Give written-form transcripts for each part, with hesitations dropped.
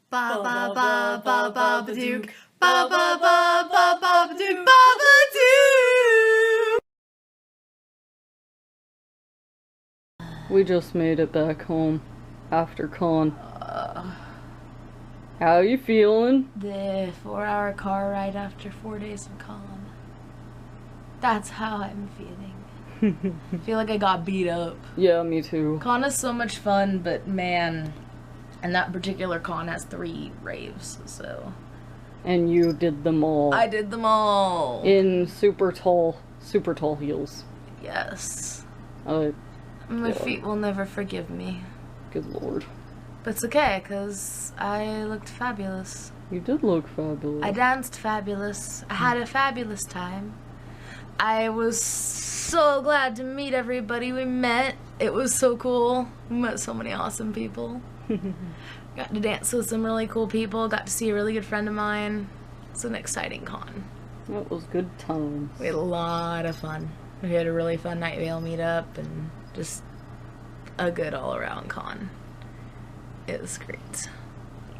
Ba ba ba ba ba ba dook. Ba ba ba ba ba ba dook. Ba ba dook. We just made it back home after con. How you feeling? The 4-hour car ride after 4 days of con. That's how I'm feeling. I feel like I got beat up. Yeah, me too. Con is so much fun, but man, and that particular con has 3 raves, so. And you did them all. I did them all. In super tall heels. Yes. My feet will never forgive me. Good lord. But it's okay, because I looked fabulous. You did look fabulous. I danced fabulous. I had a fabulous time. I was so glad to meet everybody we met. It was so cool. We met so many awesome people. Got to dance with some really cool people. Got to see a really good friend of mine. It's an exciting con. That was good times. We had a lot of fun. We had a really fun Night Vale meetup and just a good all-around con. It was great.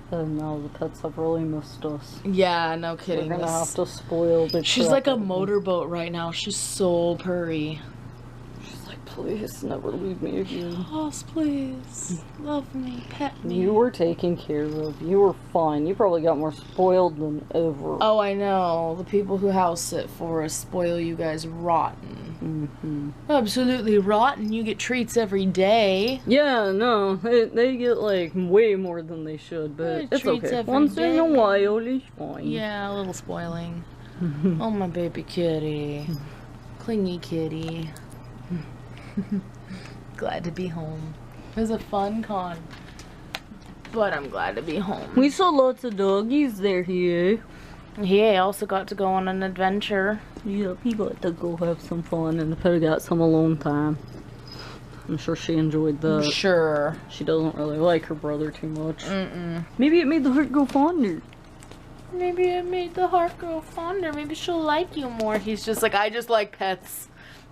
And now the pets have really missed us. Yeah, no kidding. We're gonna have to spoil the She's like a motorboat right now. She's so purry. She's like, please never leave me again. Oh, please. Love me, pet me. You were taken care of. You were fine. You probably got more spoiled than ever. Oh, I know. The people who house sit for us spoil you guys rotten. Absolutely rotten. You get treats every day. Yeah, no. They get, like, way more than they should, but it's okay. Once in a while, it's fine. Yeah, a little spoiling. Oh, my baby kitty. Clingy kitty. Glad to be home. It was a fun con. But I'm glad to be home. We saw lots of doggies there here. Yeah, I also got to go on an adventure. Yep, he got to go have some fun, and the pet got some alone time. I'm sure she enjoyed that. Sure. She doesn't really like her brother too much. Maybe it made the heart go fonder. Maybe it made the heart grow fonder. Maybe she'll like you more. He's just like, I just like pets.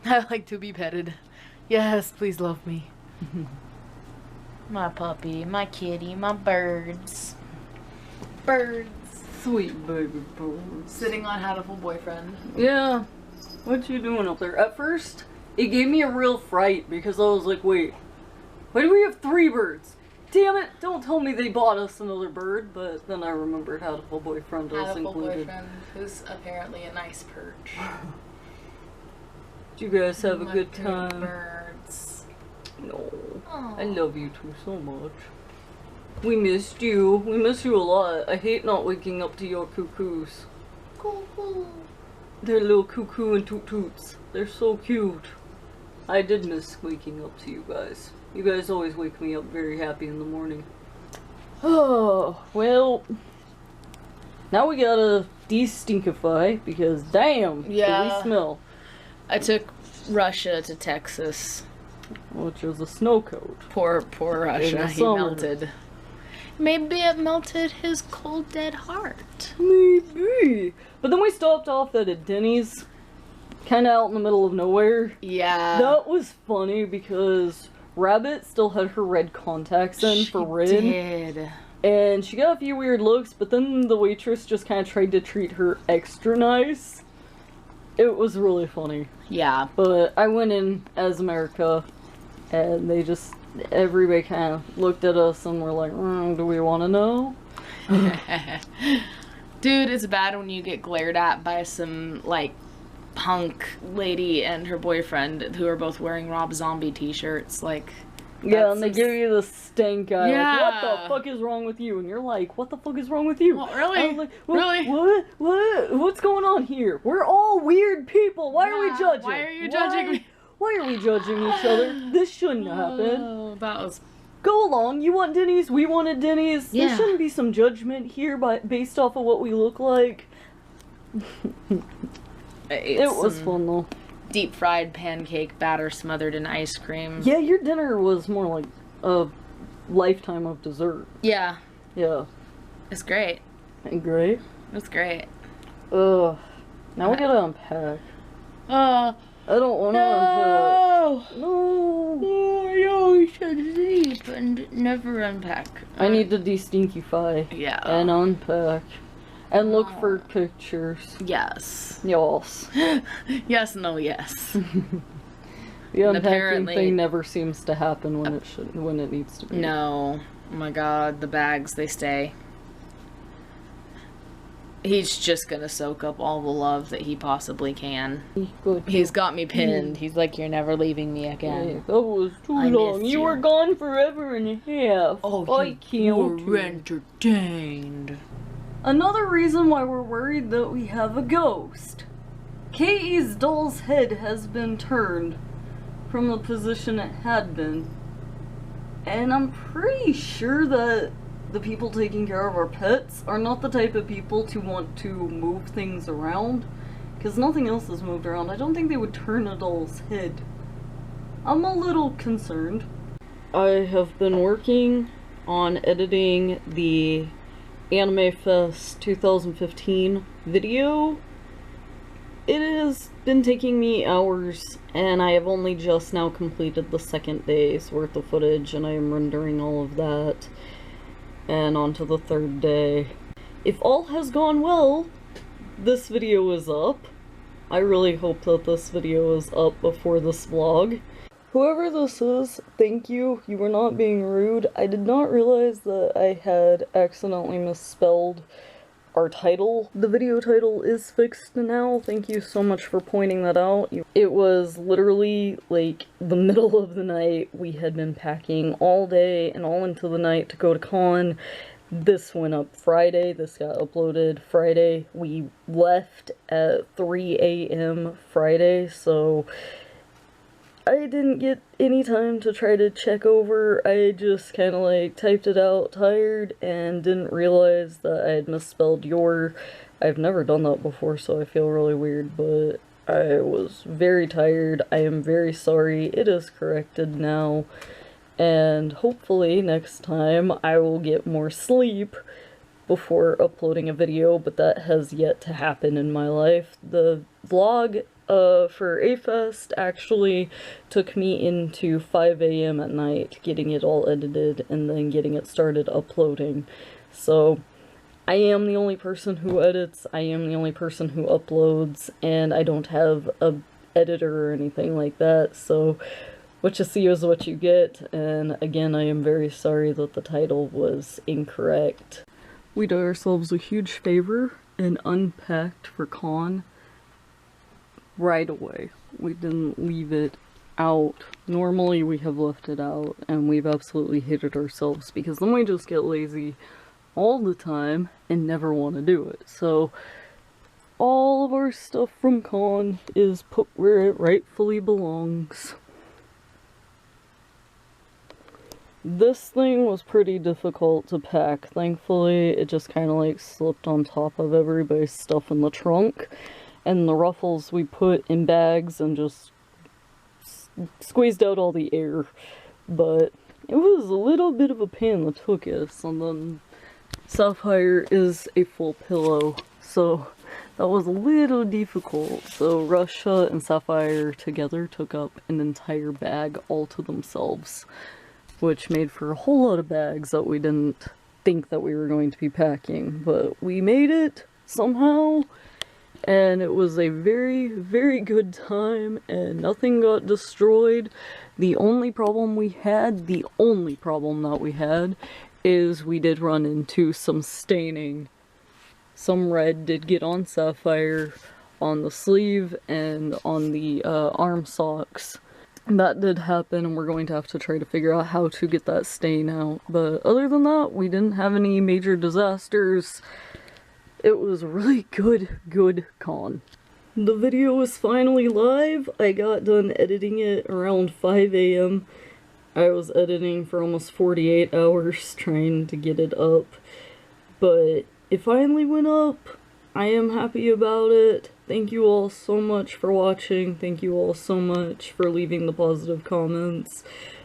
I like to be petted. Yes, please love me. My puppy, my kitty, my birds. Birds. Sweet baby birds. Sitting on Hatful Boyfriend. Yeah. What you doing up there? At first, it gave me a real fright because I was like, wait, why do we have 3 birds? Damn it, don't tell me they bought us another bird, but then I remembered Hatful Boyfriend was included. Boyfriend, who's apparently a nice perch. Did you guys have a good time? Birds. No. Aww. I love you two so much. We missed you. We miss you a lot. I hate not waking up to your cuckoos. Cuckoo. They're little cuckoo and toot toots. They're so cute. I did miss waking up to you guys. You guys always wake me up very happy in the morning. Oh, well. Now we gotta de-stinkify because damn, yeah. do we smell. I took Russia to Texas. Which was a snow coat. Poor Russia. He summer. melted. Maybe it melted his cold, dead heart. Maybe. But then we stopped off at a Denny's, kind of out in the middle of nowhere. Yeah. That was funny because Rabbit still had her red contacts in for Rin. She did. And she got a few weird looks, but then the waitress just kind of tried to treat her extra nice. It was really funny. Yeah. But I went in as America, and they just... everybody kind of looked at us and were like, do we want to know? Dude, it's bad when you get glared at by some, like, punk lady and her boyfriend who are both wearing Rob Zombie t-shirts. Like, yeah, and they give you the stink eye. Yeah. Like, what the fuck is wrong with you? And you're like, what the fuck is wrong with you? Well, really? I was like, Really? What's going on here? We're all weird people. Why are we judging? Why are you judging me? Why are we judging each other? This shouldn't happen. Oh, that was... Go along. You want Denny's? We wanted Denny's. Yeah. There shouldn't be some judgment here based off of what we look like. It was fun, though. Deep fried pancake batter smothered in ice cream. Yeah, your dinner was more like a lifetime of dessert. Yeah. Yeah. It's great. Great. It's great. Ugh. Now we gotta unpack. I don't want to unpack. No! No, you should sleep and never unpack. I need to de-stinkify. Yeah. And unpack. And look for pictures. Yes. Yes. Yes, no, yes. The unpacking thing never seems to happen when it needs to be. No. Oh my god, the bags, they stay. He's just gonna soak up all the love that he possibly can. Good. He's got me pinned. He's like, you're never leaving me again. Yeah, that was too long. You were gone forever and a half. Oh, I you were entertained. Another reason why we're worried that we have a ghost. Katie's doll's head has been turned from the position it had been. And I'm pretty sure that the people taking care of our pets are not the type of people to want to move things around, because nothing else is moved around. I don't think they would turn a doll's head. I'm a little concerned. I have been working on editing the Anime Fest 2015 video. It has been taking me hours, and I have only just now completed the second day's worth of footage, and I am rendering all of that. And on to the third day. If all has gone well, this video is up. I really hope that this video is up before this vlog. Whoever this is, thank you. You were not being rude. I did not realize that I had accidentally misspelled our title. The video title is fixed now. Thank you so much for pointing that out. It was literally like the middle of the night. We had been packing all day and all into the night to go to con. This went up Friday. This got uploaded Friday. We left at 3 a.m. Friday, so I didn't get any time to try to check over. I just kind of like typed it out tired and didn't realize that I had misspelled your. I've never done that before, so I feel really weird, but I was very tired. I am very sorry. It is corrected now, and hopefully next time I will get more sleep before uploading a video, but that has yet to happen in my life. The vlog for A-Fest actually took me into 5 a.m. at night getting it all edited and then getting it started uploading. So I am the only person who edits, I am the only person who uploads, and I don't have a editor or anything like that, so what you see is what you get. And again, I am very sorry that the title was incorrect. We did ourselves a huge favor and unpacked for con right away. We didn't leave it out. Normally we have left it out, and we've absolutely hated ourselves because then we just get lazy all the time and never want to do it. So all of our stuff from con is put where it rightfully belongs. This thing was pretty difficult to pack. Thankfully, it just kind of like slipped on top of everybody's stuff in the trunk. And the ruffles we put in bags and just squeezed out all the air. But it was a little bit of a pain in the tuchus. And then Sapphire is a full pillow, so that was a little difficult. So Russia and Sapphire together took up an entire bag all to themselves, which made for a whole lot of bags that we didn't think that we were going to be packing. But we made it somehow. And it was a very, very good time, and nothing got destroyed. The only problem that we had, is we did run into some staining. Some red did get on Sapphire, on the sleeve, and on the arm socks. That did happen, and we're going to have to try to figure out how to get that stain out. But other than that, we didn't have any major disasters. It was a really good con. The video is finally live. I got done editing it around 5 a.m. I was editing for almost 48 hours trying to get it up. But it finally went up. I am happy about it. Thank you all so much for watching. Thank you all so much for leaving the positive comments.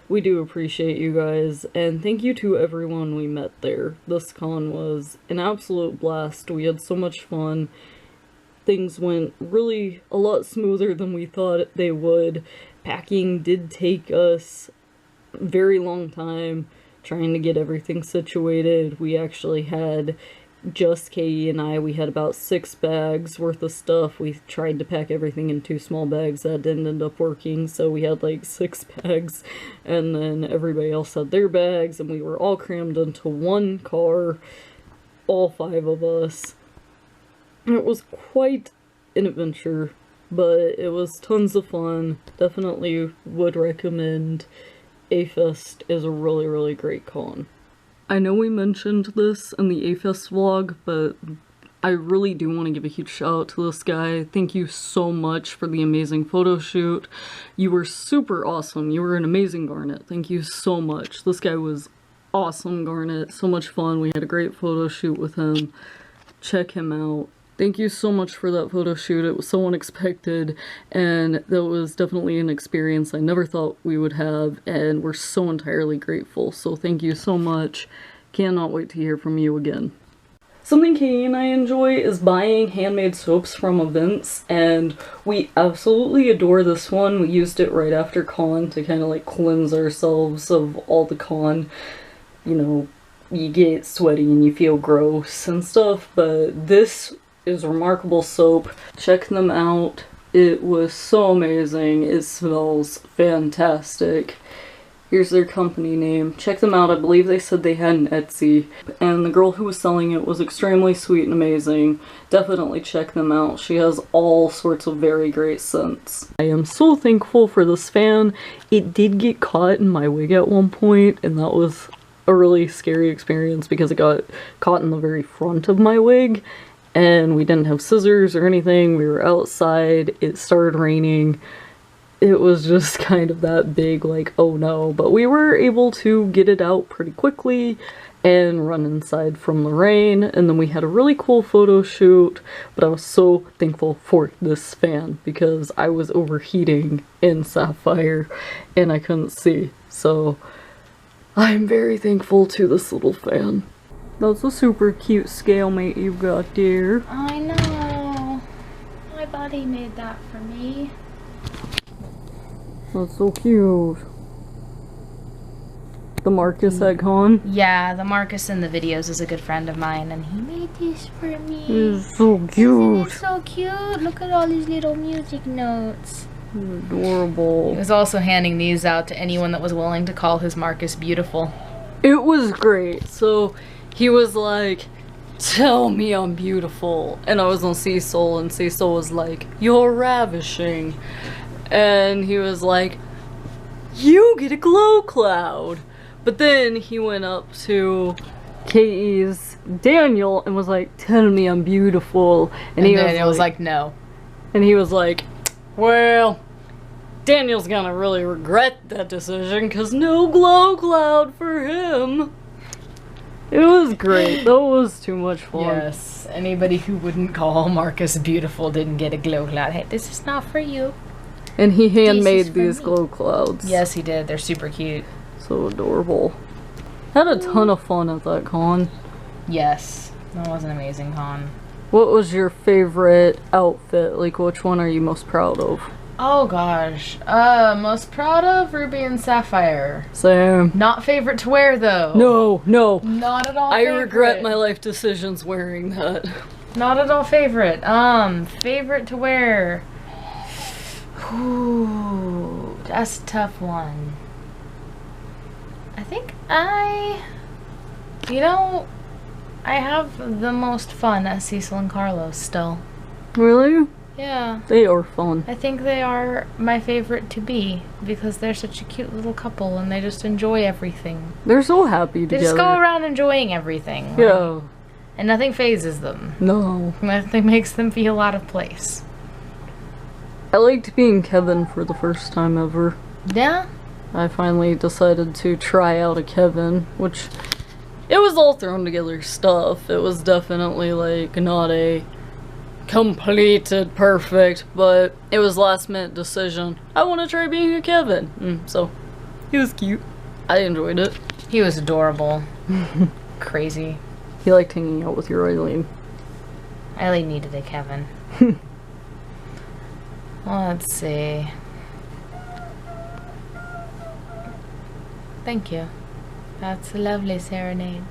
We do appreciate you guys, and thank you to everyone we met there. This con was an absolute blast. We had so much fun, things went really a lot smoother than we thought they would. Packing did take us a very long time trying to get everything situated. We actually had just Katie and we had about 6 bags worth of stuff. We tried to pack everything in 2 small bags. That didn't end up working, so we had like 6 bags, and then everybody else had their bags, and we were all crammed into one car, all 5 of us. It was quite an adventure, but it was tons of fun. Definitely would recommend. A-Fest is a really, really great con. I know we mentioned this in the A-Fest vlog, but I really do want to give a huge shout out to this guy. Thank you so much for the amazing photo shoot. You were super awesome. You were an amazing Garnet. Thank you so much. This guy was awesome, Garnet. So much fun. We had a great photo shoot with him. Check him out. Thank you so much for that photo shoot. It was so unexpected, and that was definitely an experience I never thought we would have, and we're so entirely grateful. So thank you so much. Cannot wait to hear from you again. Something Katie and I enjoy is buying handmade soaps from events, and we absolutely adore this one. We used it right after con to kind of like cleanse ourselves of all the con. You know, you get sweaty and you feel gross and stuff, but this is remarkable soap. Check them out. It was so amazing. It smells fantastic. Here's their company name. Check them out. I believe they said they had an Etsy, and the girl who was selling it was extremely sweet and amazing. Definitely check them out. She has all sorts of very great scents. I am so thankful for this fan. It did get caught in my wig at one point, and that was a really scary experience because it got caught in the very front of my wig. And we didn't have scissors or anything. We were outside. It started raining. It was just kind of that big, like, oh no. But we were able to get it out pretty quickly and run inside from the rain. And then we had a really cool photo shoot. But I was so thankful for this fan because I was overheating in Sapphire and I couldn't see. So I'm very thankful to this little fan. That's a super cute scale mate you've got there. I know. My buddy made that for me. That's so cute. The Marcus at con? Yeah, the Marcus in the videos is a good friend of mine, and he made this for me. It's so cute. Isn't it so cute? Look at all these little music notes. It's adorable. He was also handing these out to anyone that was willing to call his Marcus beautiful. It was great. So he was like, tell me I'm beautiful. And I was on Cecil, and Cecil was like, you're ravishing. And he was like, you get a glow cloud. But then he went up to Katie's Daniel and was like, tell me I'm beautiful. And he was like, no. And he was like, well, Daniel's gonna really regret that decision because no glow cloud for him. It was great. That was too much fun. Yes, anybody who wouldn't call Marcus beautiful didn't get a glow cloud. Hey, this is not for you. And he handmade these glow clouds. Yes, he did. They're super cute. So adorable. Had a ton of fun at that con. Yes, that was an amazing con. What was your favorite outfit? Like, which one are you most proud of? Oh gosh, most proud of Ruby and Sapphire. Same. Not favorite to wear though. No, no. Not at all I favorite. regret my life decisions wearing that. Not at all favorite. Favorite to wear. Ooh, that's a tough one. I think I have the most fun at Cecil and Carlos still. Really? Yeah. They are fun. I think they are my favorite to be because they're such a cute little couple and they just enjoy everything. They're so happy together. They just go around enjoying everything. Yeah. Right? And nothing phases them. No. Nothing makes them feel out of place. I liked being Kevin for the first time ever. Yeah? I finally decided to try out a Kevin, which it was all thrown together stuff. It was definitely like not a completed perfect, but it was last minute decision. I want to try being a Kevin. So he was cute. I enjoyed it. He was adorable. Crazy. He liked hanging out with your Eileen. I really needed a Kevin. Let's see. Thank you. That's a lovely serenade.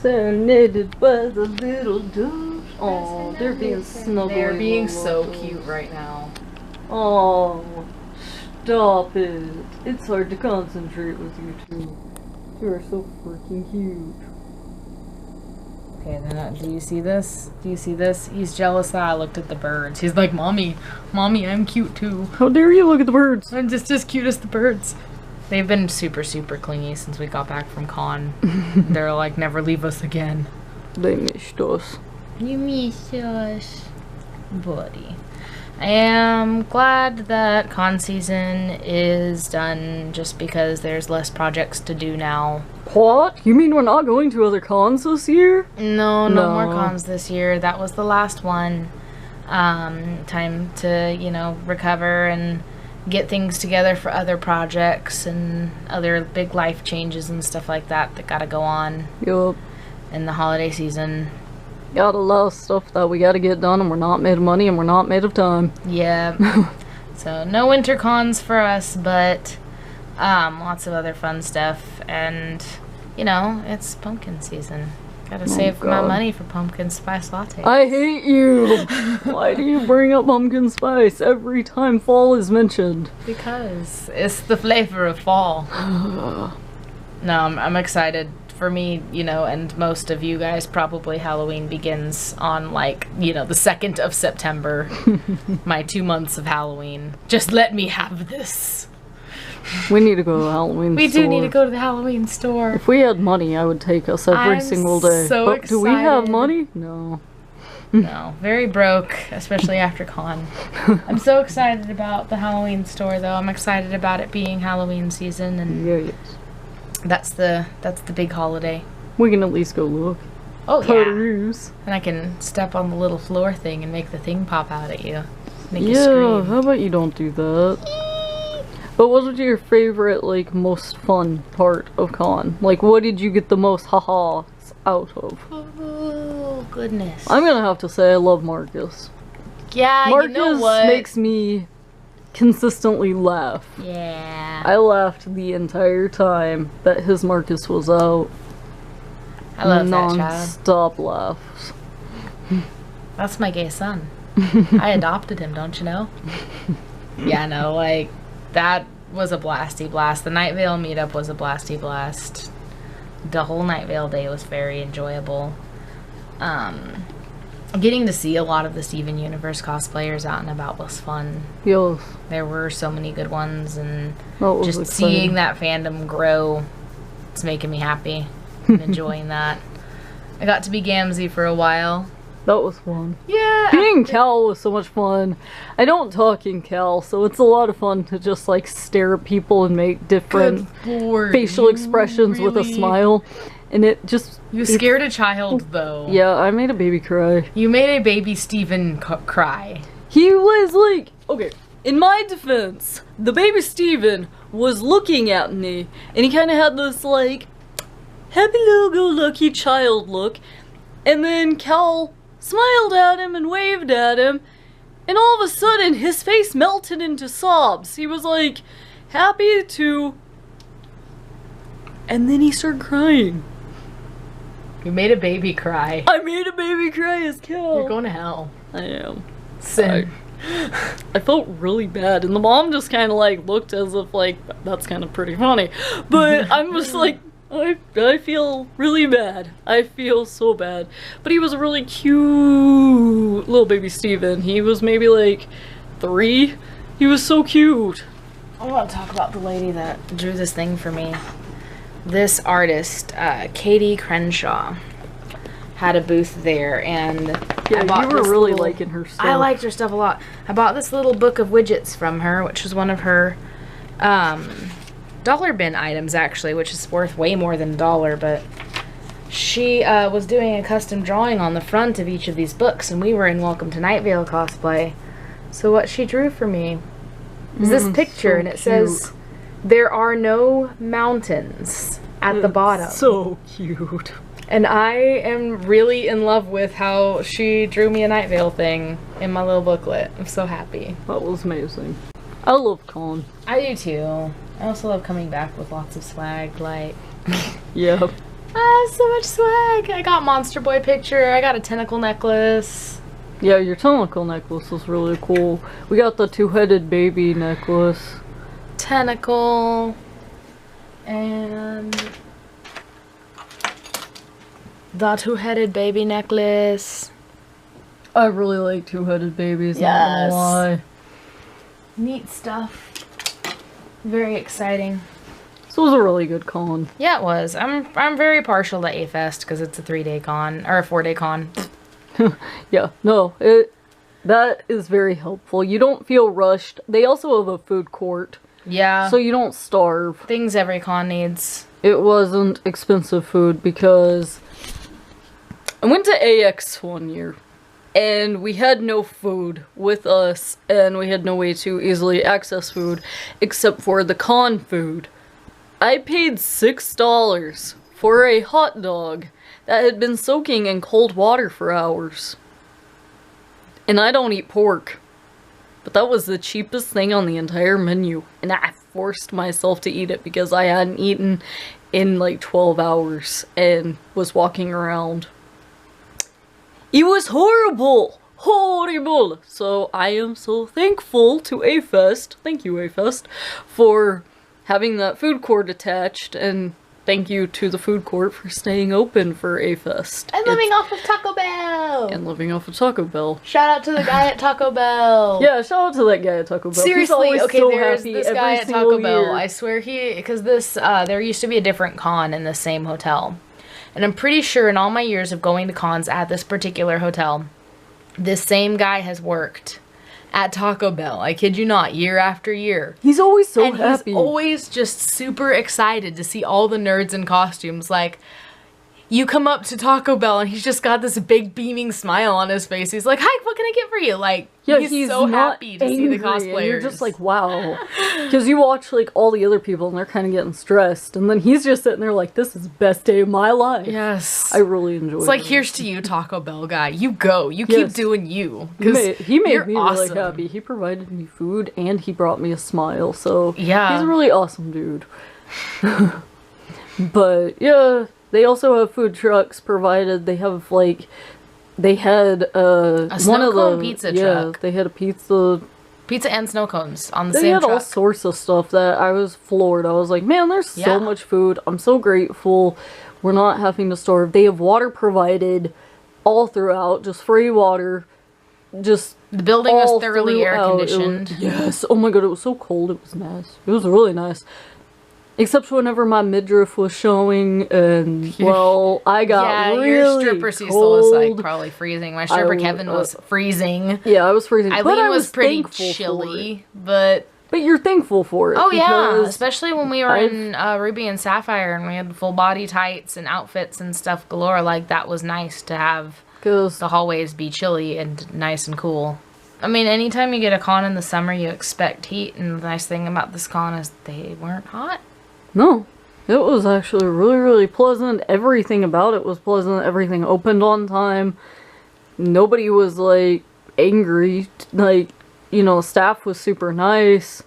Serenaded by the little doves. Oh, they're being snuggly. They're being so cute right now. Oh, stop it. It's hard to concentrate with you two. You are so freaking cute. Okay, then do you see this? Do you see this? He's jealous that I looked at the birds. He's like, Mommy, I'm cute too. How dare you look at the birds? I'm just as cute as the birds. They've been super, super clingy since we got back from con. They're like, never leave us again. They missed us. You missed us, buddy. I am glad that con season is done just because there's less projects to do now. What? You mean we're not going to other cons this year? No more cons this year. That was the last one. Time to, you know, recover and get things together for other projects and other big life changes and stuff like that that gotta go on. Yup. In the holiday season. Got a lot of stuff that we gotta get done, and we're not made of money, and we're not made of time. Yeah. So no winter cons for us, but lots of other fun stuff, and you know, it's pumpkin season. Gotta save my money for pumpkin spice latte. I hate you! Why do you bring up pumpkin spice every time fall is mentioned? Because it's the flavor of fall. No, I'm excited. For me, you know, and most of you guys, probably Halloween begins on, like, you know, the 2nd of September. My 2 months of Halloween. Just let me have this. We need to go to the Halloween store. We do need to go to the Halloween store. If we had money, I would take us every single day. So but excited. Do we have money? No. No, very broke, especially after con. I'm so excited about the Halloween store, though. I'm excited about it being Halloween season, and yes. That's the big holiday. We can at least go look. Oh, Peruse. yeah. And I can step on the little floor thing and make the thing pop out at you. Make you Yeah, scream. how about you don't do that? But what was your favorite, like, most fun part of con? Like, what did you get the most ha-has out of? Oh, goodness. I'm gonna have to say I love Marcus. Yeah, Marcus you know what? makes me consistently laugh. Yeah. I laughed the entire time that his Marcus was out. I love that child. Non-stop laughs. That's my gay son. I adopted him, don't you know? Yeah, no, like, that was a blasty blast. The Night Vale meetup was a blasty blast. The whole Night Vale day was very enjoyable. Getting to see a lot of the Steven Universe cosplayers out and about was fun. Yes. There were so many good ones, and just exciting. Seeing that fandom grow, it's making me happy. I'm enjoying that. I got to be Gamzee for a while. That was fun. Yeah. Being Cal was so much fun. I don't talk in Cal, so it's a lot of fun to just like stare at people and make different facial expressions with a smile. And it just... You scared a child, though. Yeah, I made a baby cry. You made a baby Steven cry. He was like... Okay, in my defense, the baby Steven was looking at me, and he kind of had this, like, happy-go-lucky child look. And then Cal smiled at him and waved at him, and all of a sudden, his face melted into sobs. He was, like, happy to... And then he started crying. You made a baby cry. I made a baby cry as Cal. You're going to hell. I am. Sin. I felt really bad, and the mom just kind of like looked as if like, that's kind of pretty funny. But I'm just like, I feel really bad. I feel so bad. But he was a really cute little baby Steven. He was maybe like 3. He was so cute. I want to talk about the lady that drew this thing for me. This artist, Katie Crenshaw, had a booth there, and yeah, I bought you were really liking her stuff. I liked her stuff a lot. I bought this little book of widgets from her, which was one of her dollar bin items, actually, which is worth way more than $1, but she was doing a custom drawing on the front of each of these books, and we were in Welcome to Night Vale cosplay. So what she drew for me is this picture, so and it says, "There are no mountains" at the bottom. So cute. And I am really in love with how she drew me a Night Vale thing in my little booklet. I'm so happy. That was amazing. I love con. I do too. I also love coming back with lots of swag, like... Yeah. I have so much swag. I got Monster Boy picture. I got a tentacle necklace. Yeah, your tentacle necklace was really cool. We got the two-headed baby necklace. Tentacle. And... the two-headed baby necklace. I really like two-headed babies, Yes. not gonna lie. Neat stuff. Very exciting. This was a really good con. Yeah, it was. I'm very partial to A-Fest because it's a 3-day con, or a 4-day con. Yeah, no, that is very helpful. You don't feel rushed. They also have a food court. Yeah. So you don't starve. Things every con needs. It wasn't expensive food because I went to AX one year and we had no food with us and we had no way to easily access food except for the con food. I paid $6 for a hot dog that had been soaking in cold water for hours. And I don't eat pork. But that was the cheapest thing on the entire menu. And I forced myself to eat it because I hadn't eaten in like 12 hours and was walking around. It was horrible! Horrible! So I am so thankful to A-Fest, thank you A-Fest, for having that food court attached, and thank you to the food court for staying open for A-Fest. And living off of Taco Bell! And living off of Taco Bell. Shout out to the guy at Taco Bell! Yeah, shout out to that guy at Taco Bell. Seriously, okay, so there's happy this every guy at single Taco Bell. year. I swear because this, there used to be a different con in the same hotel. And I'm pretty sure in all my years of going to cons at this particular hotel, this same guy has worked at Taco Bell. I kid you not, year after year. He's always so and happy. He's always just super excited to see all the nerds in costumes. Like, you come up to Taco Bell and he's just got this big beaming smile on his face. He's like, "Hi, what can I get for you?" Like, yeah, he's so not happy to see the angry, cosplayers. and you're just like, wow. Because you watch like all the other people and they're kind of getting stressed. And then he's just sitting there like, this is the best day of my life. Yes. I really enjoy it. It's like, here's to you, Taco Bell guy. You go. You keep doing you. He made me awesome. really happy. He provided me food and he brought me a smile. So yeah, he's a really awesome dude. But yeah, they also have food trucks provided. They have like, they had a snow cone pizza truck. They had a pizza and snow cones on the they same had truck. all sorts of stuff that I was floored. I was like, man, there's so much food. I'm so grateful. We're not having to starve. They have water provided all throughout, just free water. Just the building was thoroughly air conditioned. Yes. Oh my god, it was so cold. It was nice. It was really nice. Except whenever my midriff was showing, and well, I got really your stripper Cecil cold. was like probably freezing. My stripper Kevin was freezing. Yeah, I was freezing. Eileen was pretty chilly, but you're thankful for it. Oh yeah, especially when we were in Ruby and Sapphire and we had full body tights and outfits and stuff galore. Like, that was nice to have the hallways be chilly and nice and cool. I mean, anytime you get a con in the summer, you expect heat, and the nice thing about this con is they weren't hot. No, it was actually really, really pleasant. Everything about it was pleasant. Everything opened on time. Nobody was, like, angry. Like, you know, staff was super nice.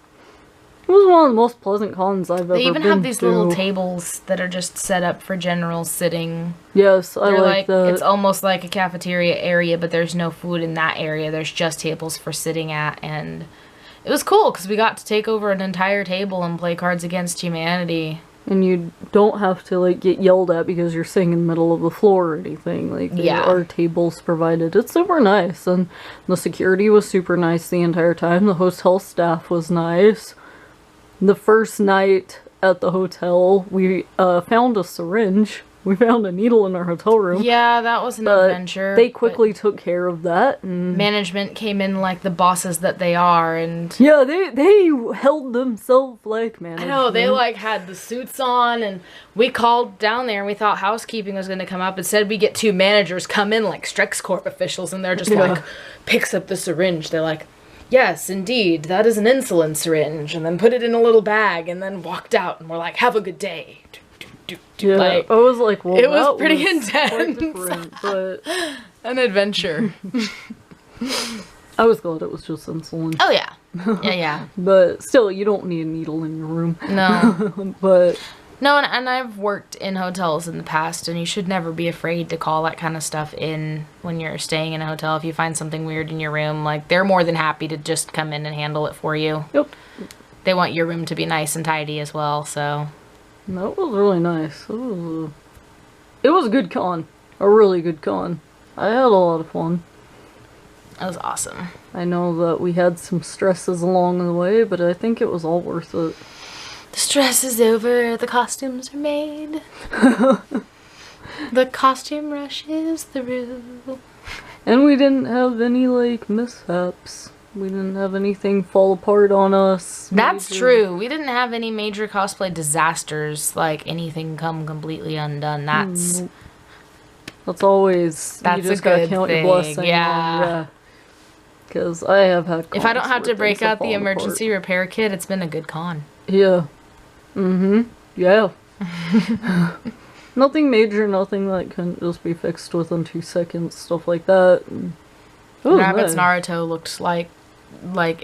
It was one of the most pleasant cons I've ever been to. They even have these little tables that are just set up for general sitting. Yes, I like that. It's almost like a cafeteria area, but there's no food in that area. There's just tables for sitting at, and it was cool because we got to take over an entire table and play Cards Against Humanity. And you don't have to, like, get yelled at because you're sitting in the middle of the floor or anything. Like, there are tables provided. It's super nice. And the security was super nice the entire time. The hotel staff was nice. The first night at the hotel, we found a syringe. We found a needle in our hotel room. Yeah, that was an adventure. They quickly took care of that. And management came in like the bosses that they are, and yeah, they held themselves like management. I know, they like had the suits on, and we called down there and we thought housekeeping was going to come up. Instead, we get two managers come in like StrexCorp officials, and they're just like, picks up the syringe. They're like, "Yes, indeed, that is an insulin syringe," and then put it in a little bag and then walked out, and we're like, "Have a good day." Yeah, like, I was like, well, it was that pretty was quite intense. different, but An adventure. I was glad it was just insulin. Oh yeah. Yeah. But still, you don't need a needle in your room. No. But No, and I've worked in hotels in the past, and you should never be afraid to call that kind of stuff in when you're staying in a hotel. If you find something weird in your room, like, they're more than happy to just come in and handle it for you. Yep. They want your room to be nice and tidy as well, so. That was really nice. It was a good con. A really good con. I had a lot of fun. That was awesome. I know that we had some stresses along the way, but I think it was all worth it. The stress is over, the costumes are made. The costume rush is through. And we didn't have any, like, mishaps. We didn't have anything fall apart on us. That's true. We didn't have any major cosplay disasters, like anything come completely undone. That's always, that's you just a gotta good count thing. your blessings. Yeah. Because I have had if I don't have cons to where break things have out the fallen emergency repair kit, it's been a good con. apart. Yeah. Yeah. Nothing major, nothing that couldn't just be fixed within 2 seconds, stuff like that. Rabbit's Naruto looked like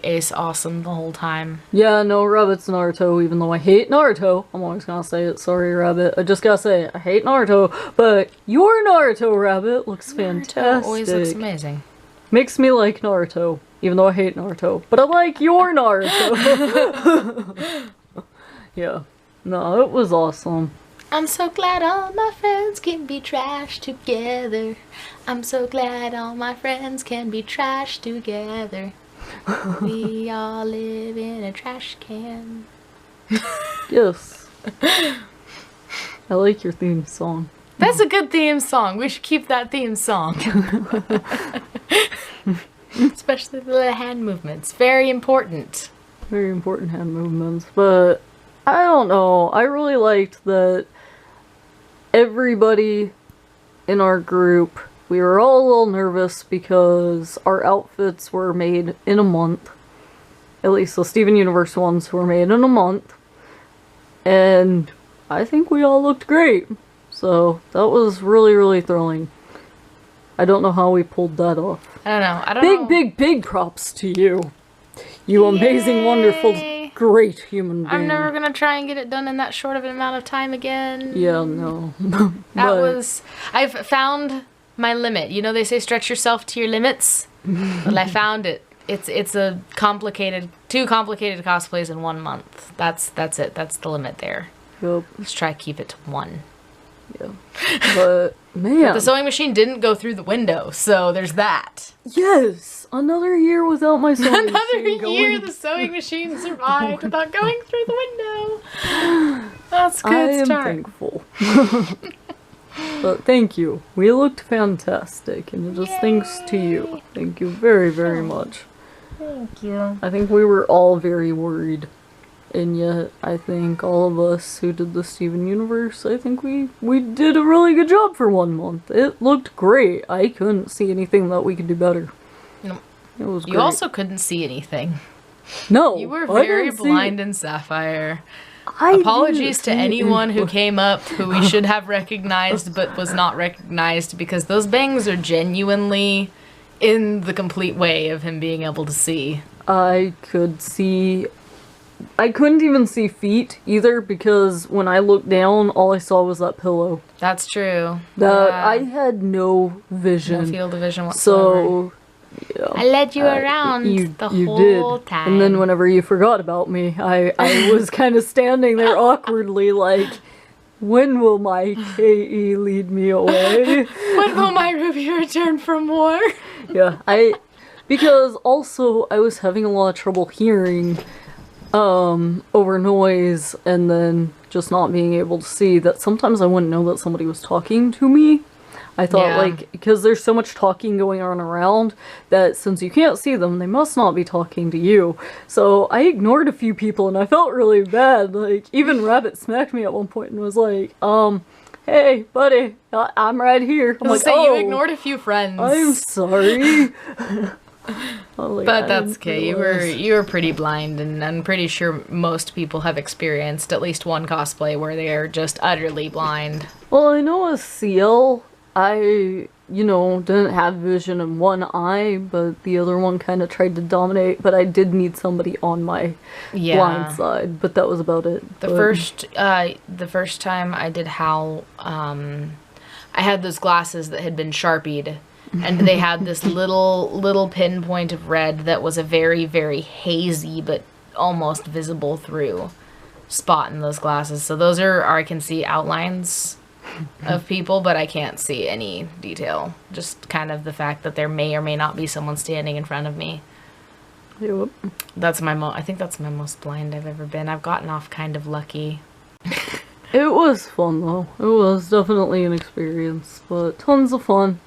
Ace Awesome the whole time. Yeah, no, Rabbit's Naruto, even though I hate Naruto. I'm always gonna say it, sorry Rabbit. I just gotta say it, I hate Naruto, but your Naruto, Rabbit, looks fantastic. Naruto always looks amazing. Makes me like Naruto, even though I hate Naruto. But I like your Naruto! Yeah. No, it was awesome. I'm so glad all my friends can be trash together. I'm so glad all my friends can be trash together. We all live in a trash can. Yes. I like your theme song. That's a good theme song. We should keep that theme song. Especially the little hand movements. Very important. Very important hand movements. But I don't know. I really liked that everybody in our group, we were all a little nervous because our outfits were made in a month. At least the Steven Universe ones were made in a month. And I think we all looked great. So that was really, really thrilling. I don't know how we pulled that off. I don't know. Big props to you. You amazing, wonderful, great human being. I'm never gonna try and get it done in that short of an amount of time again. Yeah, no. I've found my limit. You know, they say stretch yourself to your limits. Well, I found it. It's a two complicated cosplays in 1 month. That's it. That's the limit there. Yep. Let's try to keep it to 1. Yeah. But, man. But the sewing machine didn't go through the window, so there's that. Yes! Another year without my sewing machine Another year the sewing machine survived without going through the window. That's a good start. I am thankful. But thank you. We looked fantastic, and just thanks to you. Thank you very, very much. Thank you. I think we were all very worried. And yet, I think all of us who did the Steven Universe, I think we did a really good job for 1 month. It looked great. I couldn't see anything that we could do better. No. It was great. You also couldn't see anything. No. You were very blind in Sapphire. I Apologies to anyone who came up who we should have recognized but was not recognized, because those bangs are genuinely in the complete way of him being able to see. I could see... I couldn't even see feet either, because when I looked down, all I saw was that pillow. That's true. I had no vision. No field of vision whatsoever. So, yeah. I led you around the whole time. And then whenever you forgot about me, I was kind of standing there awkwardly like, when will my KE lead me away? When will my Ruby return from war? Yeah, because also I was having a lot of trouble hearing over noise, and then just not being able to see that sometimes I wouldn't know that somebody was talking to me. I thought, like, because there's so much talking going on around, that since you can't see them, they must not be talking to you. So I ignored a few people, and I felt really bad. Like, even Rabbit smacked me at one point and was like, hey, buddy, I'm right here. I'm like, you ignored a few friends. I'm sorry. Like, but that's okay. You were pretty blind, and I'm pretty sure most people have experienced at least one cosplay where they are just utterly blind. Well, I know a seal. I, didn't have vision in one eye, but the other one kind of tried to dominate. But I did need somebody on my blind side, but that was about it. The first time I did Howl, I had those glasses that had been Sharpied. And they had this little pinpoint of red that was a very, very hazy but almost visible through spot in those glasses. So those are I can see outlines of people, but I can't see any detail. Just kind of the fact that there may or may not be someone standing in front of me. Yep. That's I think that's my most blind I've ever been. I've gotten off kind of lucky. It was fun though. It was definitely an experience, but tons of fun.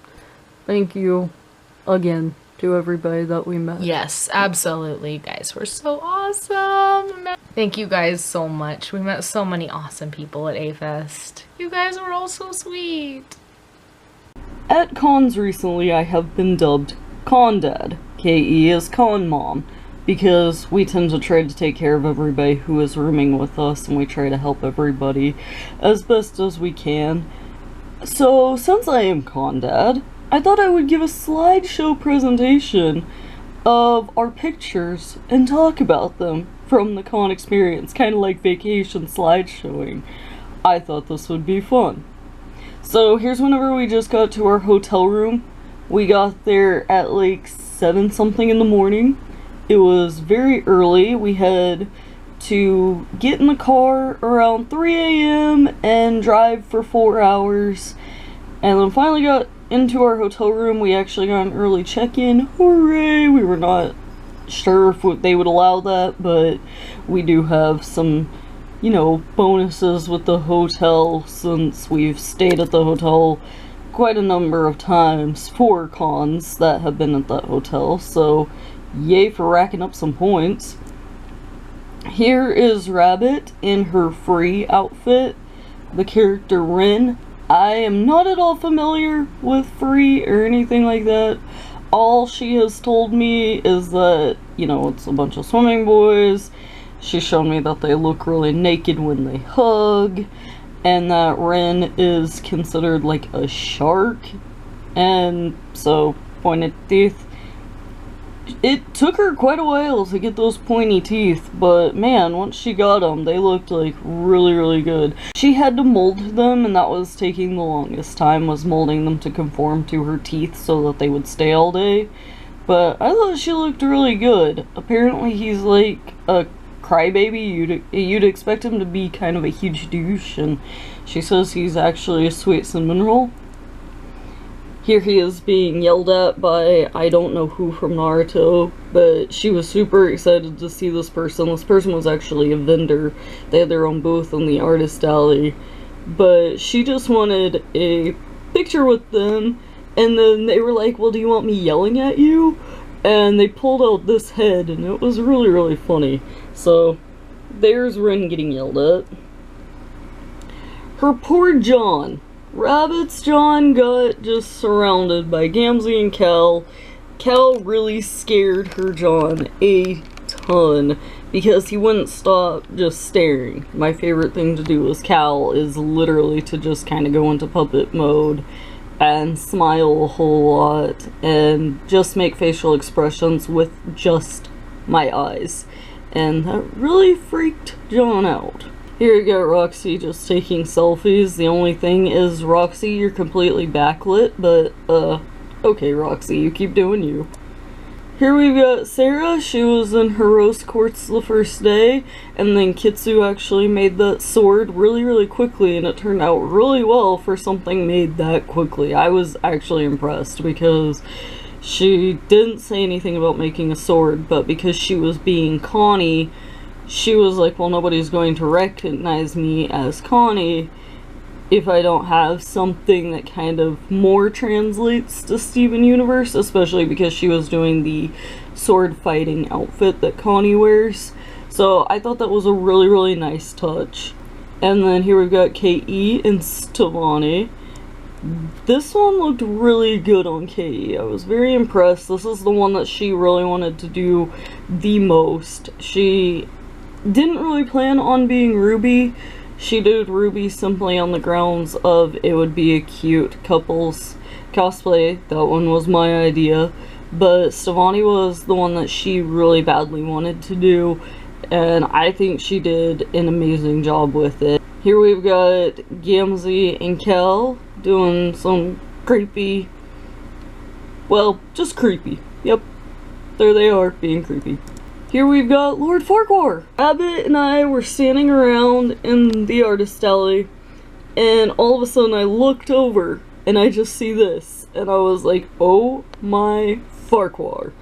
Thank you again to everybody that we met. Yes, absolutely. You guys were so awesome. Thank you guys so much. We met so many awesome people at A-Fest. You guys were all so sweet. At cons recently, I have been dubbed Con Dad. K-E is Con Mom. Because we tend to try to take care of everybody who is rooming with us, and we try to help everybody as best as we can. So, since I am Con Dad, I thought I would give a slideshow presentation of our pictures and talk about them from the con experience, kind of like vacation slideshowing. I thought this would be fun. So here's whenever we just got to our hotel room. We got there at like 7 something in the morning. It was very early. We had to get in the car around 3 a.m. and drive for 4 hours, and then finally got into our hotel room. We actually got an early check-in. Hooray! We were not sure if they would allow that, but we do have some, bonuses with the hotel since we've stayed at the hotel quite a number of times for cons that have been at that hotel, so yay for racking up some points. Here is Rabbit in her free outfit, the character Rin. I am not at all familiar with Free or anything like that. All she has told me is that, it's a bunch of swimming boys. She's shown me that they look really naked when they hug, and that Ren is considered like a shark, and so pointed teeth. It took her quite a while to get those pointy teeth, but man, once she got them, they looked like really, really good. She had to mold them, and that was taking the longest time, was molding them to conform to her teeth so that they would stay all day. But I thought she looked really good. Apparently he's like a crybaby. You'd expect him to be kind of a huge douche, and she says he's actually a sweet cinnamon roll. Here he is being yelled at by I don't know who from Naruto, but she was super excited to see this person. This person was actually a vendor. They had their own booth in the artist alley, but she just wanted a picture with them, and then they were like, well, do you want me yelling at you? And they pulled out this head, and it was really, really funny. So there's Ren getting yelled at. Her poor John. Rabbit's John got just surrounded by Gamzee and Cal. Cal really scared her John a ton because he wouldn't stop just staring. My favorite thing to do with Cal is literally to just kind of go into puppet mode and smile a whole lot and just make facial expressions with just my eyes. And that really freaked John out. Here you got Roxy just taking selfies. The only thing is, Roxy, you're completely backlit, but, okay, Roxy, you keep doing you. Here we've got Sarah. She was in her rose quartz the first day, and then Kitsu actually made that sword really, really quickly, and it turned out really well for something made that quickly. I was actually impressed because she didn't say anything about making a sword, but because she was being Connie, she was like, well, nobody's going to recognize me as Connie if I don't have something that kind of more translates to Steven Universe, especially because she was doing the sword fighting outfit that Connie wears. So I thought that was a really, really nice touch. And then here we've got K.E. and Stevani. This one looked really good on KE. I was very impressed. This is the one that she really wanted to do the most. She didn't really plan on being Ruby. She did Ruby simply on the grounds of it would be a cute couples cosplay. That one was my idea. But Stevonnie was the one that she really badly wanted to do, and I think she did an amazing job with it. Here we've got Gamzee and Kel doing some creepy, well, just creepy. Yep, there they are, being creepy. Here we've got Lord Farquhar. Rabbit and I were standing around in the artist alley, and all of a sudden I looked over, and I just see this, and I was like, oh my Farquhar.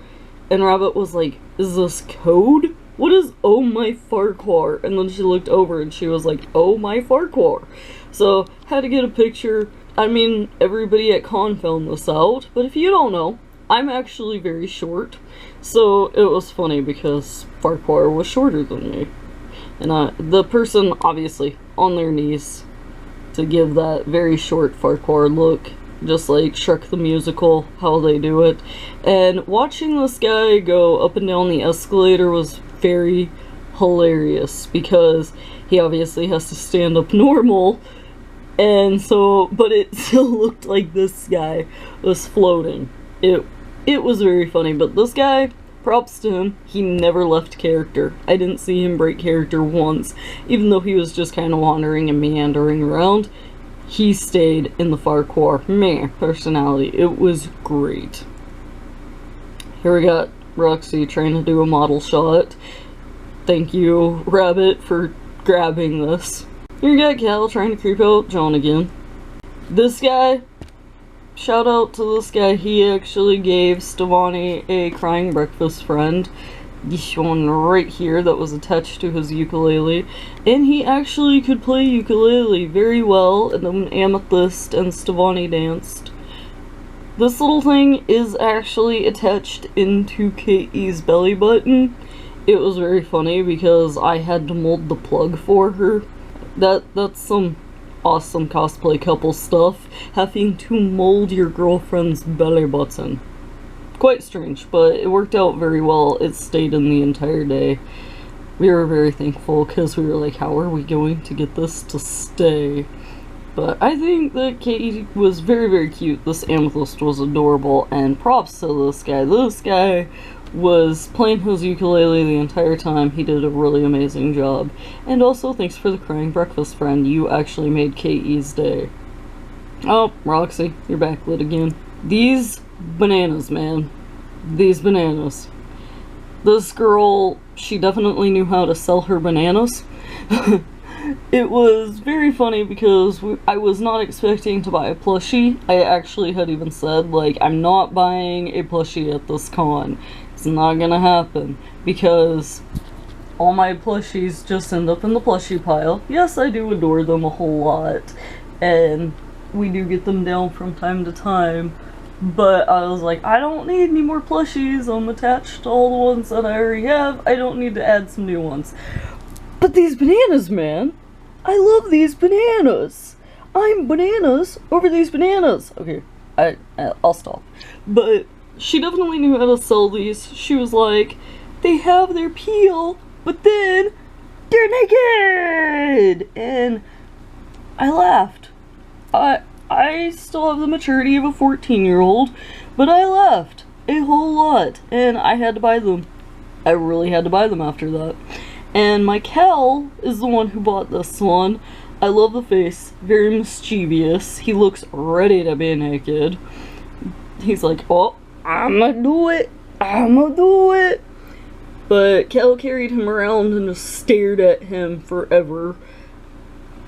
And Rabbit was like, is this code? What is oh my Farquhar? And then she looked over and she was like, oh my Farquhar. So, had to get a picture. I mean, everybody at con found this out, but if you don't know, I'm actually very short. So, it was funny because Farquhar was shorter than me. And the person, obviously, on their knees to give that very short Farquhar look. Just like Shrek the Musical, how they do it. And watching this guy go up and down the escalator was very hilarious because he obviously has to stand up normal, and so, but it still looked like this guy was floating. It was very funny, but this guy, props to him, he never left character. I didn't see him break character once, even though he was just kind of wandering and meandering around. He stayed in the Farquhar personality. It was great. Here we got Roxy trying to do a model shot. Thank you, Rabbit, for grabbing this. Here we got Cal trying to creep out John again. This guy, shout out to this guy, he actually gave Stevonnie a crying breakfast friend. This one right here that was attached to his ukulele, and he actually could play ukulele very well, and then Amethyst and Stevonnie danced. This little thing is actually attached into KE's belly button. It was very funny because I had to mold the plug for her. That's some awesome cosplay couple stuff, having to mold your girlfriend's belly button. Quite strange, but it worked out very well. It stayed in the entire day. We were very thankful because we were like, how are we going to get this to stay? But I think that Katie was very, very cute. This Amethyst was adorable, and props to this guy. This guy was playing his ukulele the entire time. He did a really amazing job. And also, thanks for the crying breakfast friend. You actually made KE's day. Oh, Roxy, you're backlit again. These bananas, man. These bananas. This girl, she definitely knew how to sell her bananas. It was very funny because I was not expecting to buy a plushie. I actually had even said, like, I'm not buying a plushie at this con. It's not gonna happen because all my plushies just end up in the plushie pile. Yes, I do adore them a whole lot, and we do get them down from time to time. But I was like, I don't need any more plushies. I'm attached to all the ones that I already have. I don't need to add some new ones. But these bananas, man. I love these bananas. I'm bananas over these bananas. Okay, I'll stop. But she definitely knew how to sell these. She was like, they have their peel, but then they're naked. And I laughed. I still have the maturity of a 14-year-old, but I laughed a whole lot, and I had to buy them. I really had to buy them after that. And my Kel is the one who bought this one. I love the face, very mischievous. He looks ready to be naked. He's like, oh, I'ma do it, I'ma do it. But Kel carried him around and just stared at him forever.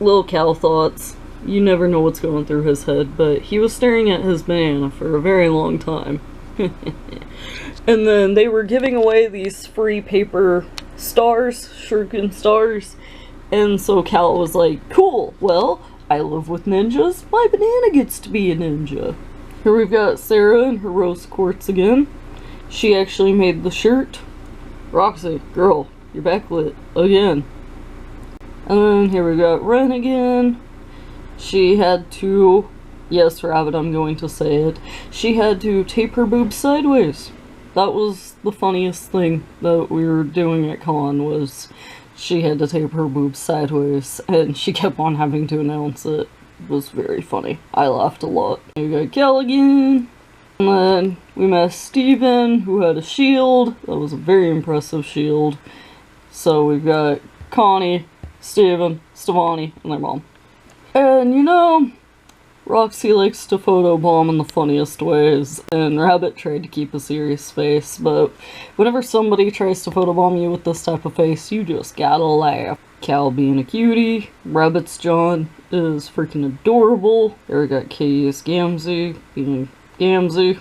Little Kel thoughts. You never know what's going through his head, but he was staring at his banana for a very long time. And then they were giving away these free paper stars, shuriken stars, and so Cal was like, cool, well, I live with ninjas, my banana gets to be a ninja. Here we've got Sarah and her rose quartz again. She actually made the shirt. Roxy, girl, you're backlit again. And then here we got Ren again. She had to Yes, Rabbit, I'm going to say it. She had to tape her boobs sideways. That was the funniest thing that we were doing at con, was she had to tape her boobs sideways, and she kept on having to announce it. It was very funny. I laughed a lot. We got Callaghan, and then we met Steven, who had a shield. That was a very impressive shield. So we've got Connie, Steven, Stevani, and their mom. And you know, Roxy likes to photobomb in the funniest ways, and Rabbit tried to keep a serious face, but whenever somebody tries to photobomb you with this type of face, you just gotta laugh. Cal being a cutie, Rabbit's John is freaking adorable. There we got Katie's Gamzee being Gamzee.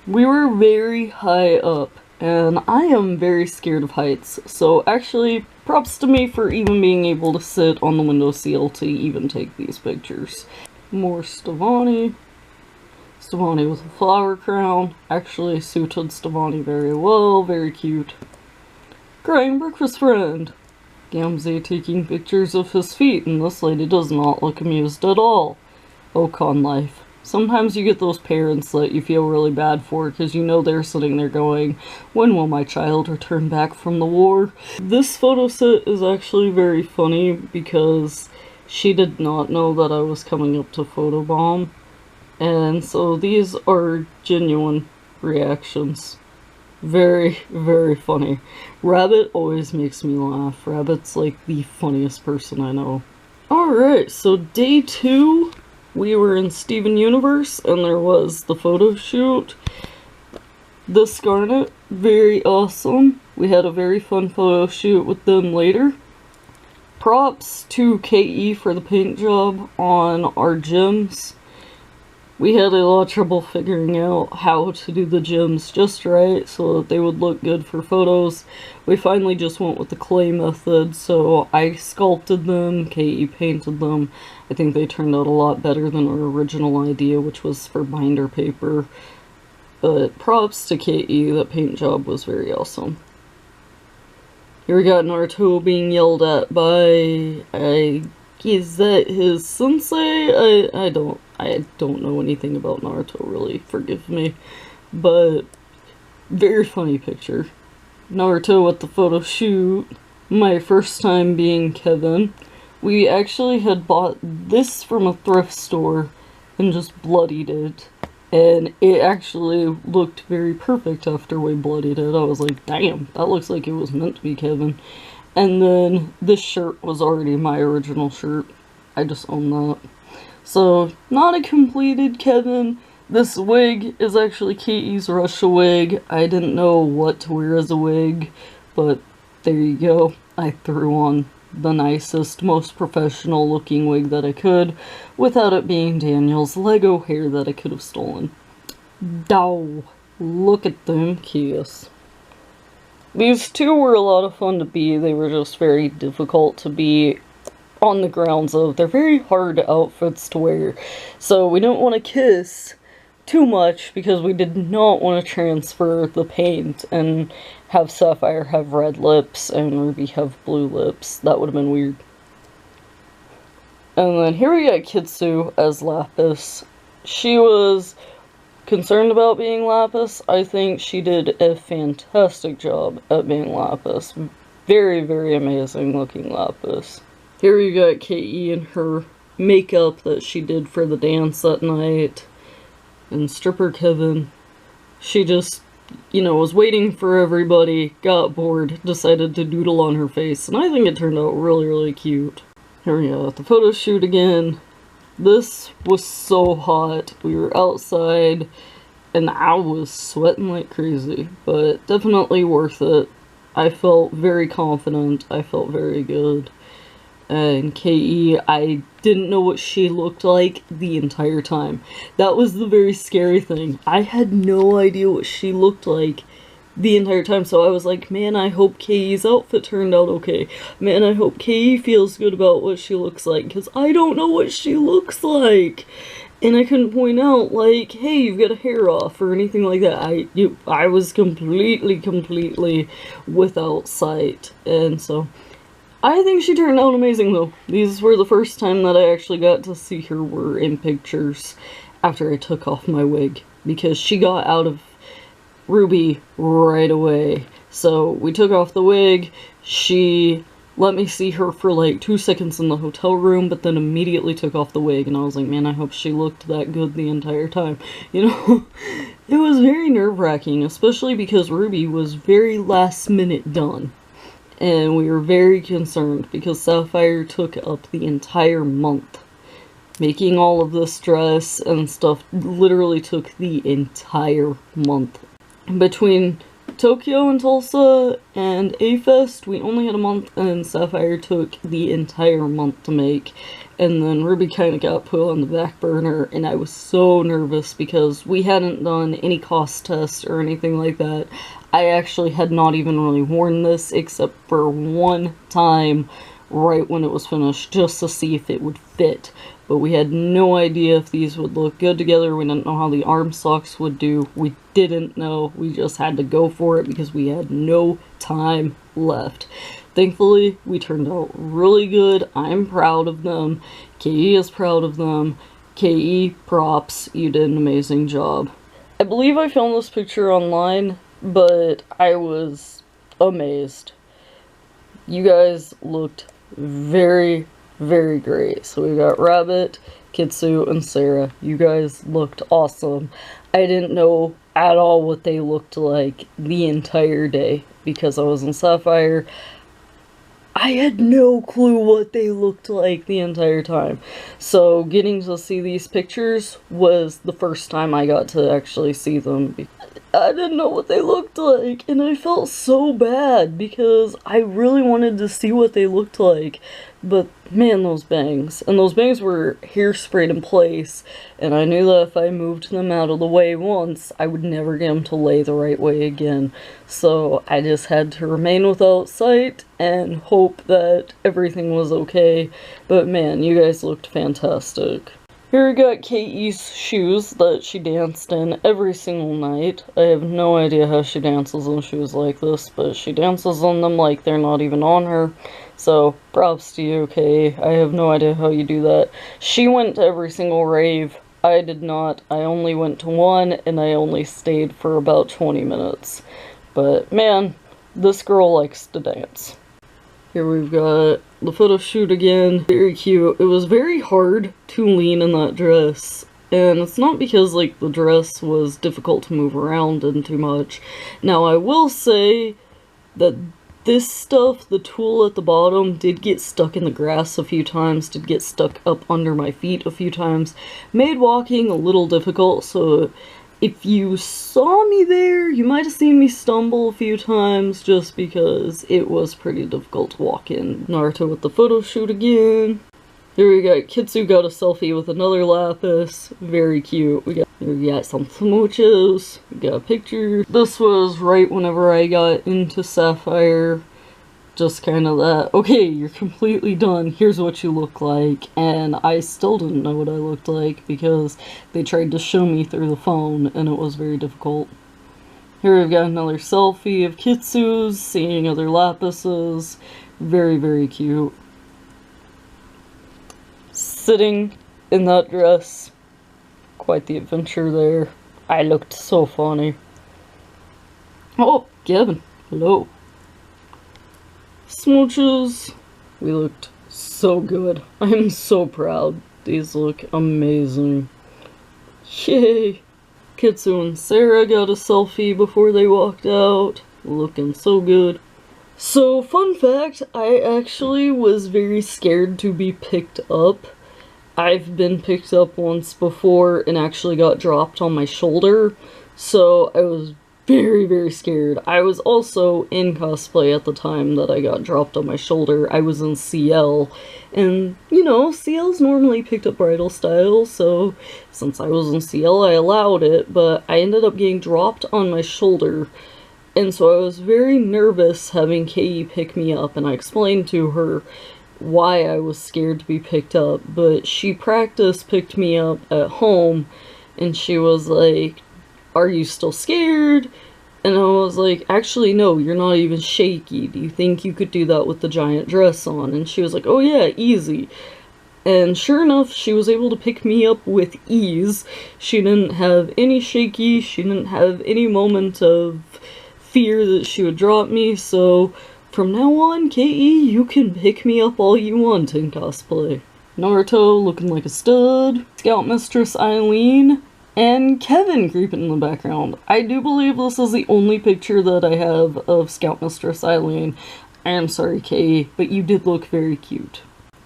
We were very high up, and I am very scared of heights, so actually, props to me for even being able to sit on the windowsill to even take these pictures. More Stevani. Stevani with a flower crown. Actually suited Stevani very well, very cute. Crying breakfast friend. Gamzee taking pictures of his feet, and this lady does not look amused at all. Oh, con life. Sometimes you get those parents that you feel really bad for because you know they're sitting there going, when will my child return back from the war? This photo set is actually very funny because she did not know that I was coming up to photobomb, and so these are genuine reactions. Very, very funny. Rabbit always makes me laugh. Rabbit's like the funniest person I know. Alright, so day 2, we were in Steven Universe, and there was the photo shoot. The Scarlet, very awesome. We had a very fun photo shoot with them later. Props to KE for the paint job on our gems. We had a lot of trouble figuring out how to do the gems just right so that they would look good for photos. We finally just went with the clay method, so I sculpted them, KE painted them. I think they turned out a lot better than our original idea, which was for binder paper. But props to KE, that paint job was very awesome. Here we got Naruto being yelled at by, is that his sensei? I don't know anything about Naruto, really, forgive me. But, very funny picture. Naruto at the photo shoot. My first time being Kevin. We actually had bought this from a thrift store and just bloodied it. And it actually looked very perfect after we bloodied it. I was like, damn, that looks like it was meant to be Kevin. And then this shirt was already my original shirt. I just own that. So, not a completed Kevin. This wig is actually KE's Russia wig. I didn't know what to wear as a wig, but there you go. I threw on the nicest, most professional looking wig that I could, without it being Daniel's Lego hair that I could have stolen. Dow, look at them kiss. These two were a lot of fun to be. They were just very difficult to be on the grounds of they're very hard outfits to wear. So we don't want to kiss too much because we did not want to transfer the paint and have Sapphire have red lips and Ruby have blue lips. That would have been weird. And then here we got Kitsu as Lapis. She was concerned about being Lapis. I think she did a fantastic job at being Lapis. Very, very amazing looking Lapis. Here we got KE and her makeup that she did for the dance that night. And Stripper Kevin, she just, you know, was waiting for everybody, got bored, decided to doodle on her face, and I think it turned out really, really cute. Here we go, at the photo shoot again. This was so hot. We were outside, and I was sweating like crazy, but definitely worth it. I felt very confident, I felt very good. And KE, I didn't know what she looked like the entire time. That was the very scary thing. I had no idea what she looked like the entire time, so I was like, man, I hope KE's outfit turned out okay. Man, I hope KE feels good about what she looks like, because I don't know what she looks like. And I couldn't point out, like, hey, you've got a hair off, or anything like that. I was completely without sight, and so I think she turned out amazing, though. These were the first time that I actually got to see her were in pictures. after I took off my wig, because she got out of Ruby right away. So we took off the wig, she let me see her for like 2 seconds in the hotel room, but then immediately took off the wig, and I was like, man, I hope she looked that good the entire time. You know, it was very nerve-wracking, especially because Ruby was very last minute done. And we were very concerned because Sapphire took up the entire month. Making all of this dress and stuff literally took the entire month. Between Tokyo and Tulsa and A-Fest, we only had a month, and Sapphire took the entire month to make. And then Ruby kind of got put on the back burner, and I was so nervous because we hadn't done any cost tests or anything like that. I actually had not even really worn this except for one time right when it was finished, just to see if it would fit. But we had no idea if these would look good together. We didn't know how the arm socks would do. We didn't know. We just had to go for it because we had no time left. Thankfully, we turned out really good. I'm proud of them. KE is proud of them. KE, props. You did an amazing job. I believe I found this picture online, but I was amazed. You guys looked very, very great. So we got Rabbit, Kitsu, and Sarah. You guys looked awesome. I didn't know at all what they looked like the entire day because I was in Sapphire. I had no clue what they looked like the entire time. So getting to see these pictures was the first time I got to actually see them. I didn't know what they looked like, and I felt so bad because I really wanted to see what they looked like. But man, those bangs. And those bangs were hairsprayed in place, and I knew that if I moved them out of the way once, I would never get them to lay the right way again. So I just had to remain without sight and hope that everything was okay. But man, you guys looked fantastic. Here we got KE's shoes that she danced in every single night. I have no idea how she dances in shoes like this, but she dances in them like they're not even on her. So, props to you, KE. I have no idea how you do that. She went to every single rave. I did not. I only went to one, and I only stayed for about 20 minutes. But, man, this girl likes to dance. Here we've got the photo shoot again. Very cute. It was very hard to lean in that dress. And it's not because, like, the dress was difficult to move around in too much. Now, I will say that this stuff, the tulle at the bottom, did get stuck in the grass a few times, did get stuck up under my feet a few times. Made walking a little difficult, so if you saw me there, you might have seen me stumble a few times just because it was pretty difficult to walk in. Naruto with the photo shoot again. Here we got Kitsu got a selfie with another lapis. Very cute. We got some smooches. We got a picture. This was right whenever I got into Sapphire. Just kind of that, okay, you're completely done, here's what you look like, and I still didn't know what I looked like because they tried to show me through the phone, and it was very difficult. Here we've got another selfie of Kitsu's, seeing other lapises, very, very cute. Sitting in that dress, quite the adventure there. I looked so funny. Oh, Gavin, hello. Smooches. We looked so good. I'm so proud. These look amazing. Yay! Kitsu and Sarah got a selfie before they walked out. Looking so good. So, fun fact, I actually was very scared to be picked up. I've been picked up once before and actually got dropped on my shoulder. So, I was very, very scared. I was also in cosplay at the time that I got dropped on my shoulder. I was in CL, and, you know, CL's normally picked up bridal style, so since I was in CL, I allowed it, but I ended up getting dropped on my shoulder, and so I was very nervous having KE pick me up, and I explained to her why I was scared to be picked up, but she picked me up at home, and she was like, "Are you still scared?" And I was like, "Actually, no, you're not even shaky. Do you think you could do that with the giant dress on?" And she was like, "Oh yeah, easy." And sure enough, she was able to pick me up with ease. She didn't have any shaky, she didn't have any moment of fear that she would drop me, so from now on, KE, you can pick me up all you want in cosplay. Naruto looking like a stud, Scout Mistress Eileen, and Kevin creeping in the background. I do believe this is the only picture that I have of Scout Mistress Eileen. I am sorry, KE, but you did look very cute.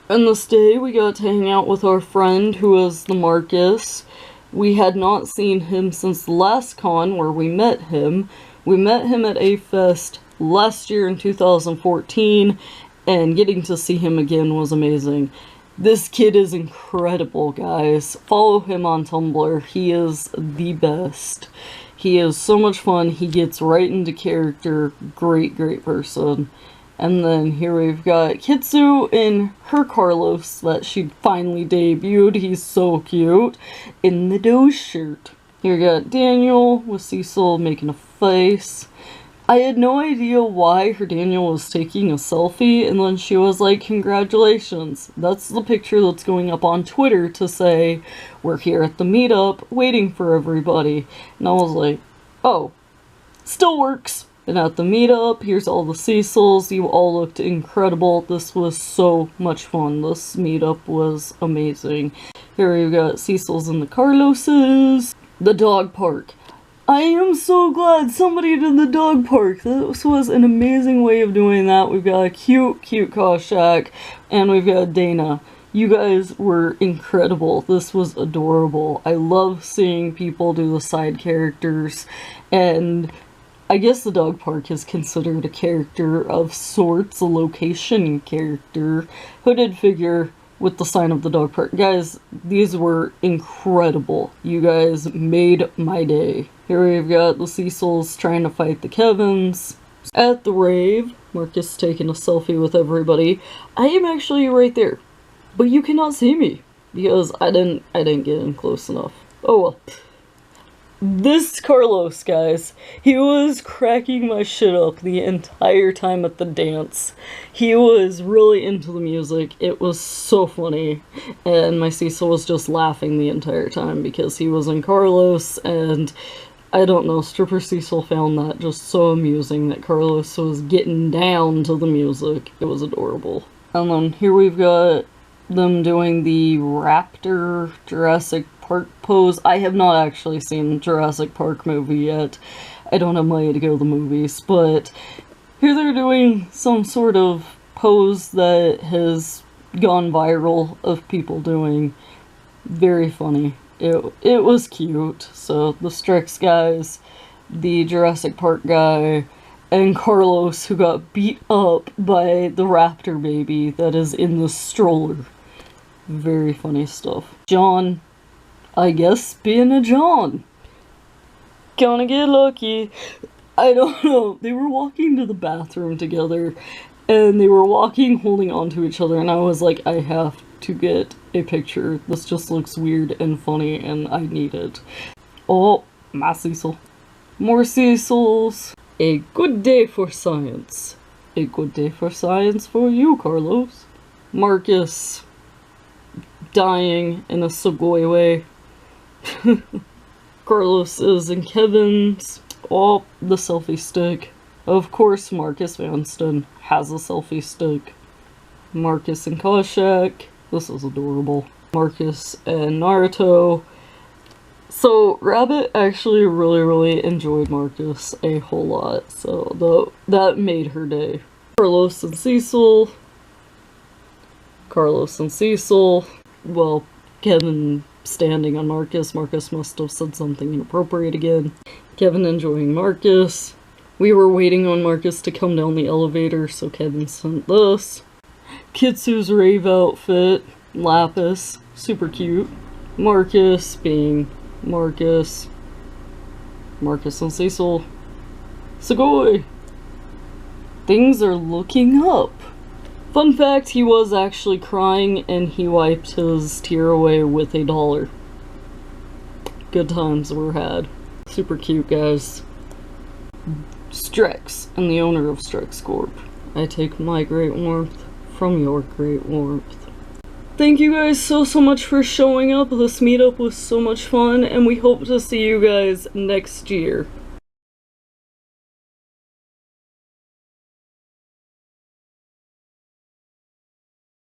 And this day, we got to hang out with our friend who is the Marcus. We had not seen him since the last con where we met him. We met him at A-Fest last year in 2014, and getting to see him again was amazing. This kid is incredible, guys. Follow him on Tumblr. He is the best. He is so much fun. He gets right into character. Great, great person. And then here we've got Kitsu in her Carlos that she finally debuted. He's so cute. In the Doge shirt. Here we got Daniel with Cecil making a face. I had no idea why her Daniel was taking a selfie, and then she was like, congratulations. That's the picture that's going up on Twitter to say, we're here at the meetup, waiting for everybody. And I was like, oh, still works. And at the meetup, here's all the Cecils. You all looked incredible. This was so much fun. This meetup was amazing. Here we've got Cecils and the Carloses. The dog park. I am so glad somebody did the dog park. This was an amazing way of doing that. We've got a cute, cute Koshak, and we've got Dana. You guys were incredible. This was adorable. I love seeing people do the side characters, and I guess the dog park is considered a character of sorts, a location character. Hooded figure with the sign of the dog park. Guys, these were incredible. You guys made my day. Here we've got the Cecils trying to fight the Kevins. At the rave, Marcus taking a selfie with everybody. I am actually right there, but you cannot see me because I didn't get in close enough. Oh well. This Carlos, guys, he was cracking my shit up the entire time at the dance. He was really into the music. It was so funny. And my Cecil was just laughing the entire time because he was in Carlos, and I don't know, Stripper Cecil found that just so amusing that Carlos was getting down to the music. It was adorable. And then here we've got them doing the Raptor Jurassic Park pose. I have not actually seen Jurassic Park movie yet. I don't have money to go to the movies, but here they're doing some sort of pose that has gone viral of people doing. Very funny. It was cute. So the Strix guys, the Jurassic Park guy, and Carlos, who got beat up by the raptor baby that is in the stroller. Very funny stuff. John, I guess being a John. Gonna get lucky. I don't know. They were walking to the bathroom together, and they were walking holding onto each other, and I was like, I have to get a picture. This just looks weird and funny, and I need it. Oh, my Cecil. More Cecils. A good day for science. A good day for science for you, Carlos. Marcus dying in a Sugoi way. Carlos's and Kevin's. Oh, the selfie stick. Of course, Marcus Vanston has a selfie stick. Marcus and Koshak. This is adorable. Marcus and Naruto. So, Rabbit actually really enjoyed Marcus a whole lot. So, that made her day. Carlos and Cecil. Carlos and Cecil. Well, Kevin standing on Marcus. Marcus must have said something inappropriate again. Kevin enjoying Marcus. We were waiting on Marcus to come down the elevator, so Kevin sent this. Kitsu's rave outfit. Lapis. Super cute. Marcus being Marcus. Marcus and Cecil. Sugoi! Things are looking up. Fun fact, he was actually crying and he wiped his tear away with $1. Good times were had. Super cute, guys. Strex, and the owner of Strex Corp. I take my great warmth from your great warmth. thank you guys so much for showing up. This meetup was so much fun, and we hope to see you guys next year.